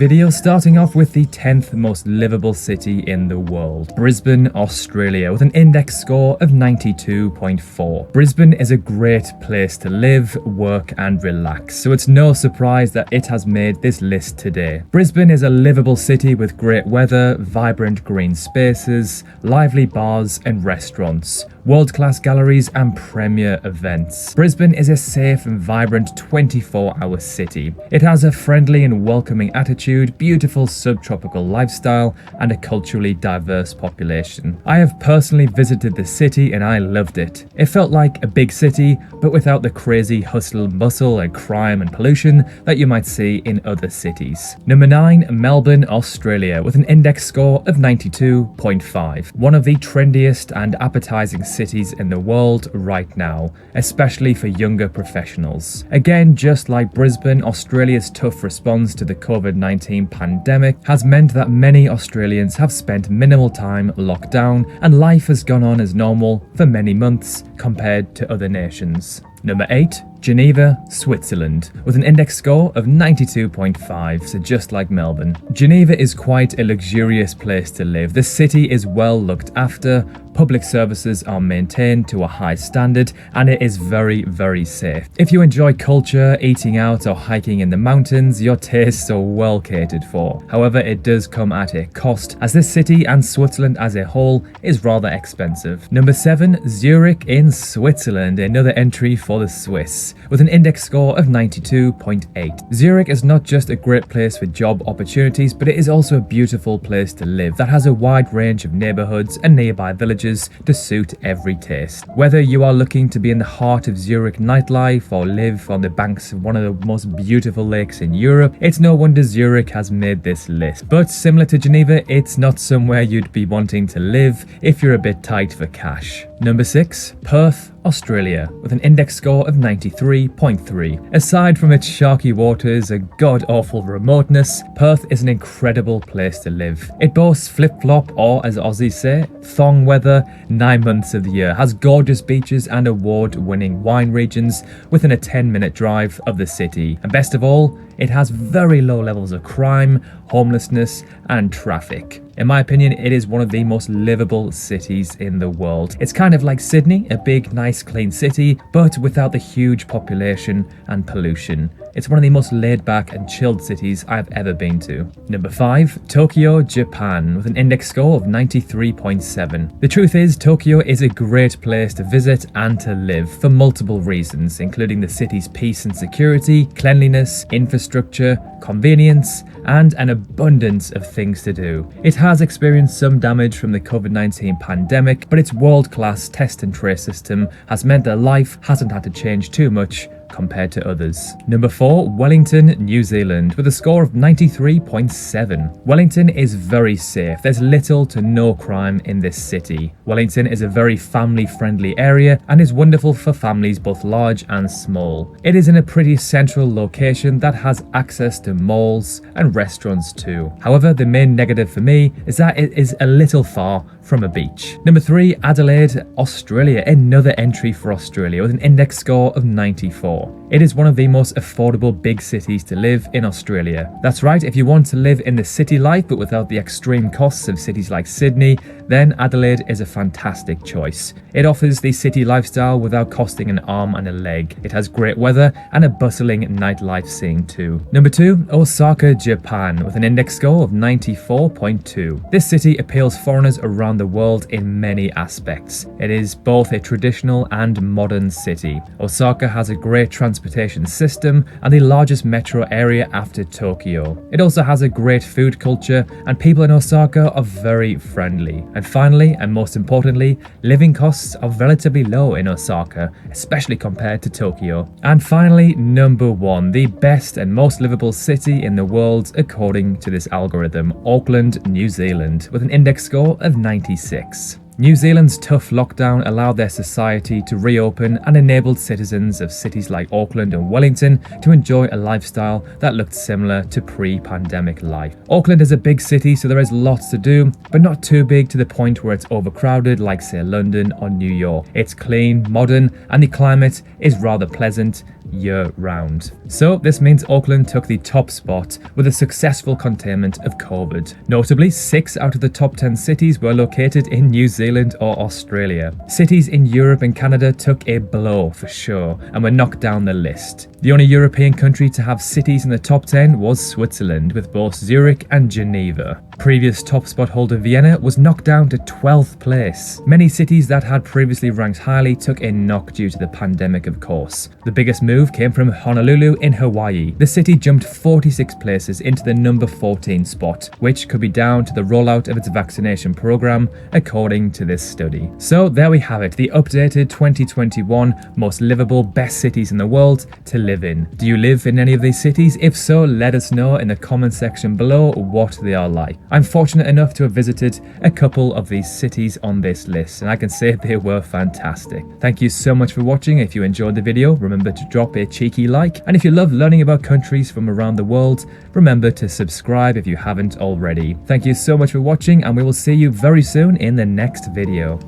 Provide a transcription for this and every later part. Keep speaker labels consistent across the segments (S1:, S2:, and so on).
S1: Video starting off with the 10th most livable city in the world, Brisbane, Australia, with an index score of 92.4. Brisbane is a great place to live, work and relax, so it's no surprise that it has made this list today. Brisbane is a livable city with great weather, vibrant green spaces, lively bars and restaurants, world-class galleries and premier events. Brisbane is a safe and vibrant 24-hour city. It has a friendly and welcoming attitude, beautiful subtropical lifestyle, and a culturally diverse population. I have personally visited the city and I loved it. It felt like a big city, but without the crazy hustle and bustle and crime and pollution that you might see in other cities. Number 9, Melbourne, Australia, with an index score of 92.5. One of the trendiest and appetizing cities in the world right now, especially for younger professionals. Again, just like Brisbane, Australia's tough response to the COVID-19 pandemic has meant that many Australians have spent minimal time locked down and life has gone on as normal for many months compared to other nations. Number 8, Geneva, Switzerland, with an index score of 92.5, so just like Melbourne. Geneva is quite a luxurious place to live. The city is well looked after, public services are maintained to a high standard, and it is very, very safe. If you enjoy culture, eating out or hiking in the mountains, your tastes are well catered for. However, it does come at a cost, as this city and Switzerland as a whole is rather expensive. Number 7, Zurich in Switzerland, another entry for the Swiss, with an index score of 92.8. Zurich is not just a great place for job opportunities, but it is also a beautiful place to live that has a wide range of neighborhoods and nearby villages to suit every taste. Whether you are looking to be in the heart of Zurich nightlife or live on the banks of one of the most beautiful lakes in Europe, it's no wonder Zurich has made this list. But similar to Geneva, it's not somewhere you'd be wanting to live if you're a bit tight for cash. Number 6, Perth, Australia, with an index score of 93.3. Aside from its sharky waters and god-awful remoteness, Perth is an incredible place to live. It boasts flip-flop, or as Aussies say, thong weather 9 months of the year, has gorgeous beaches and award-winning wine regions within a 10-minute drive of the city. And best of all, it has very low levels of crime, homelessness and traffic. In my opinion, it is one of the most livable cities in the world. It's kind of like Sydney, a big, nice, clean city, but without the huge population and pollution. It's one of the most laid-back and chilled cities I've ever been to. Number 5, Tokyo, Japan, with an index score of 93.7. The truth is, Tokyo is a great place to visit and to live for multiple reasons, including the city's peace and security, cleanliness, infrastructure, convenience, and an abundance of things to do. It has experienced some damage from the COVID-19 pandemic, but its world-class test and trace system has meant that life hasn't had to change too much compared to others. Number 4, Wellington, New Zealand, with a score of 93.7. Wellington is very safe. There's little to no crime in this city. Wellington is a very family-friendly area and is wonderful for families both large and small. It is in a pretty central location that has access to malls and restaurants too. However, the main negative for me is that it is a little far from a beach. Number 3, Adelaide, Australia, another entry for Australia with an index score of 94. It is one of the most affordable big cities to live in Australia. That's right, if you want to live in the city life but without the extreme costs of cities like Sydney, then Adelaide is a fantastic choice. It offers the city lifestyle without costing an arm and a leg. It has great weather and a bustling nightlife scene too. Number 2, Osaka, Japan, with an index score of 94.2. This city appeals foreigners around the world in many aspects. It is both a traditional and modern city. Osaka has a great transportation system and the largest metro area after Tokyo. It also has a great food culture and people in Osaka are very friendly. And finally, and most importantly, living costs are relatively low in Osaka, especially compared to Tokyo. And finally, number 1, the best and most livable city in the world according to this algorithm, Auckland, New Zealand, with an index score of 96. New Zealand's tough lockdown allowed their society to reopen and enabled citizens of cities like Auckland and Wellington to enjoy a lifestyle that looked similar to pre-pandemic life. Auckland is a big city, so there is lots to do, but not too big to the point where it's overcrowded like say London or New York. It's clean, modern, and the climate is rather pleasant year-round. So this means Auckland took the top spot with a successful containment of COVID. Notably, 6 out of the top 10 cities were located in New Zealand or Australia. Cities in Europe and Canada took a blow for sure and were knocked down the list. The only European country to have cities in the top 10 was Switzerland, with both Zurich and Geneva. Previous top spot holder Vienna was knocked down to 12th place. Many cities that had previously ranked highly took a knock due to the pandemic, of course. The biggest move came from Honolulu in Hawaii. The city jumped 46 places into the number 14 spot, which could be down to the rollout of its vaccination program, according to this study. So there we have it, the updated 2021 most livable best cities in the world to live in. Do you live in any of these cities? If so, let us know in the comment section below what they are like. I'm fortunate enough to have visited a couple of these cities on this list, and I can say they were fantastic. Thank you so much for watching. If you enjoyed the video, remember to drop a cheeky like, and if you love learning about countries from around the world, remember to subscribe if you haven't already. Thank you so much for watching, and we will see you very soon in the next video.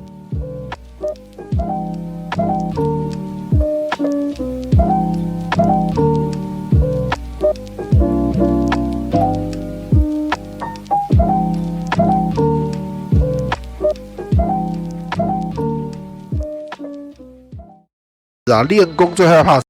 S2: 练功最害怕